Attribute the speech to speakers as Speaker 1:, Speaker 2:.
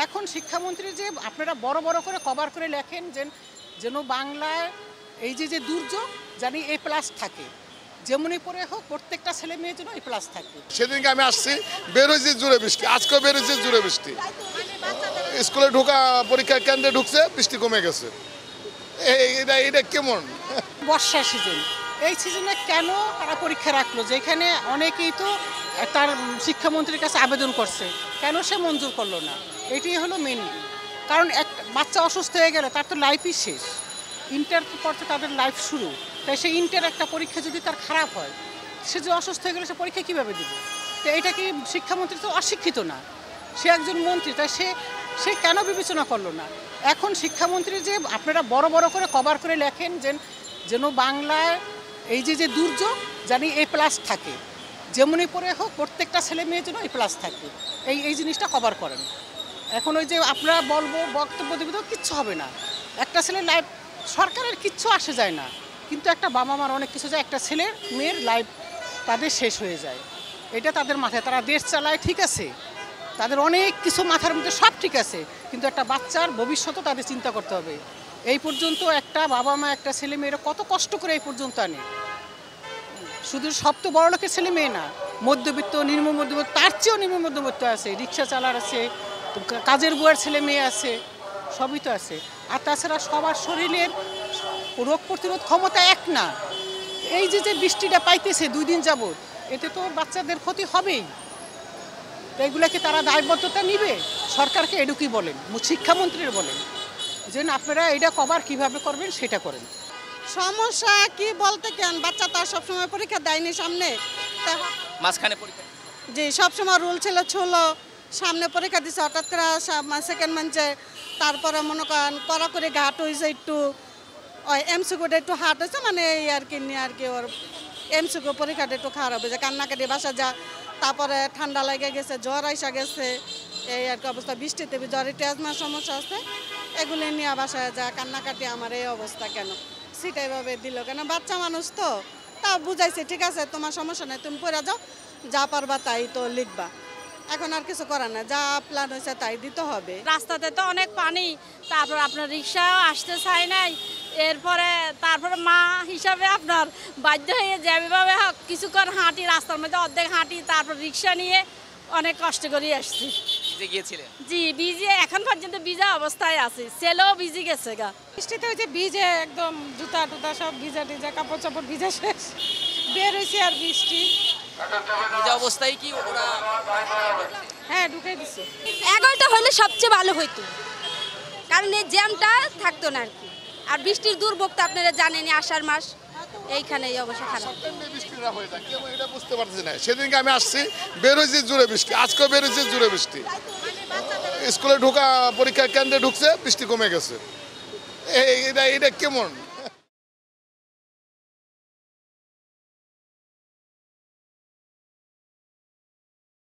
Speaker 1: এখন শিক্ষামন্ত্রী যে আপনারা বড় বড় করে কভার করে লেখেন যেন বাংলায় এই যে দুর্যোগ জানি A+ থাকে, যেমনই পরে হোক প্রত্যেকটা ছেলে মেয়ের জন্য A+ থাকে।
Speaker 2: সেদিনকে আমি আসছি, বের হয়েছে জুড়ে বৃষ্টি, আজকেও বের হয়েছে জুড়ে বৃষ্টি। স্কুলে ঢোকা পরীক্ষা কেন্দ্রে ঢুকছে, বৃষ্টি কমে গেছে। এটা কেমন?
Speaker 1: বর্ষা সিজন, এই সিজনে কেন তারা পরীক্ষা রাখলো, যেখানে অনেকেই তো তার শিক্ষামন্ত্রীর কাছে আবেদন করছে, কেন সে মঞ্জুর করলো না? এটাই হলো মেন। কারণ এক বাচ্চা অসুস্থ হয়ে গেলে তার তো লাইফই শেষ, ইন্টার পড়তে তাদের লাইফ শুরু। তাই সেই ইন্টার একটা পরীক্ষা যদি তার খারাপ হয়, সে যে অসুস্থ হয়ে গেলে সে পরীক্ষা কীভাবে দেবে? তো এটা কি শিক্ষামন্ত্রী তো অশিক্ষিত না, সে একজন মন্ত্রী, তাই সে কেন বিবেচনা করলো না? এখন শিক্ষামন্ত্রী যে আপনারা বড় বড় করে কভার করে লেখেন যেন বাংলায় এই যে দুর্যোগ জানি A+ থাকে, যেমনই পরে হোক প্রত্যেকটা ছেলে মেয়ের জন্য A+ থাকে, এই জিনিসটা কভার করেন। এখন ওই যে আপনারা বলবো বক্তব্য দেবে তো কিচ্ছু হবে না। একটা ছেলের লাইফ সরকারের কিচ্ছু আসে যায় না, কিন্তু একটা বাবা মার অনেক কিছু যায়, একটা ছেলের মেয়ের লাইফ তাদের শেষ হয়ে যায়। এটা তাদের মাথায়, তারা দেশ চালায় ঠিক আছে, তাদের অনেক কিছু মাথার মধ্যে সব ঠিক আছে, কিন্তু একটা বাচ্চার ভবিষ্যতও তাদের চিন্তা করতে হবে। এই পর্যন্ত একটা বাবা মা একটা ছেলে মেয়েরা কত কষ্ট করে এই পর্যন্ত আনে। শুধু সব তো বড় লোকের ছেলে মেয়ে না, মধ্যবিত্ত নিম্ন মধ্যবিত্ত, তার চেয়েও নিম্ন মধ্যবিত্ত আছে, রিক্সা চালার আছে, কাজের বুয়ার ছেলে মেয়ে আছে, সবই তো আছে। আর তাছাড়া সবার শরীরের রোগ প্রতিরোধ ক্ষমতা এক না। এই যে বৃষ্টিটা পাইতেছে 2 দিন যাবৎ, এতে তো বাচ্চাদের ক্ষতি হবেই। তো এগুলোকে তারা দায়বদ্ধতা নিবে? সরকারকে এডুকি বলেন, শিক্ষামন্ত্রীর বলেন যে আপনারা এটা কভার কিভাবে করবেন সেটা করেন।
Speaker 3: সমস্যা কি বলতে কেন, বাচ্চা তো আর সবসময় পরীক্ষা দেয়নি সামনে,
Speaker 4: মাঝখানে পরীক্ষা
Speaker 3: যে সবসময় রুল ছিল সামনে পরীক্ষা দিচ্ছে, হঠাৎ করে সেকেন্ড মানছে, তারপরে মনে করেন কড়া করে ঘাট হয়েছে, একটু ওই MCQটা একটু হার্ড হয়েছে, মানে এই আর কি ওর MCQ পরীক্ষাটা একটু খারাপ হয়েছে, কান্নাকাটি বাসা যা, তারপরে ঠান্ডা লেগে গেছে, জ্বর আইসা গেছে, এই আর কি অবস্থা। বৃষ্টিতে জ্বরে টেজমার সমস্যা আছে, এগুলি নিয়ে বাসায় যা কান্নাকাটি, আমার এই অবস্থা কেন সিটা এভাবে দিল কেন? বাচ্চা মানুষ তো, তা বুঝাইছে ঠিক আছে তোমার সমস্যা নেই, তুমি পড়ে যাও, যা পারবা তাই তো লিখবা, এখন আর কিছু করার না, যা প্ল্যান হয়েছে তাই দিতে হবে।
Speaker 5: রাস্তাতে তো অনেক পানি, তারপর আপনার রিক্সাও আসতে চায় নাই, তারপরে মা হিসাবে আপনার বাধ্য হয়ে যেভাবে হোক কিছুক্ষণ হাঁটি, রাস্তার মধ্যে অর্ধেক হাঁটি, তারপর রিক্সা নিয়ে অনেক কষ্ট করে আসছি।
Speaker 4: গিয়েছিলেন?
Speaker 5: জি, ভিজে এখন পর্যন্ত ভিজা অবস্থায় আছে, ছেলেও ভিজে গেছে গা।
Speaker 3: বৃষ্টিতে ওই যে ভিজে একদম জুতা টুতা সব ভিজা টিজা, কাপড় চাপড় ভিজা শেষ, বের হয়েছে আর বৃষ্টি
Speaker 4: ভিজা অবস্থায় কি ওরা?
Speaker 3: হ্যাঁ ঢুকে দিচ্ছে।
Speaker 6: 11টা হলে সবচেয়ে ভালো হইতো, কারণ এই জ্যামটা থাকতো না আর কি। আর বৃষ্টির দুর্ভোগ তো আপনারা জানেনই, আষাঢ় মাস, এইখানে এই অবস্থা খারাপ।
Speaker 2: এটা বুঝতে পারছি না। সেদিনকে আমি আসছি, বের হয়েছে জুড়ে বৃষ্টি, আজকেও বের হয়েছে জুড়ে বৃষ্টি। স্কুলে ঢোকা পরীক্ষা কেন্দ্রে ঢুকছে, বৃষ্টি কমে গেছে। এটা কেমন?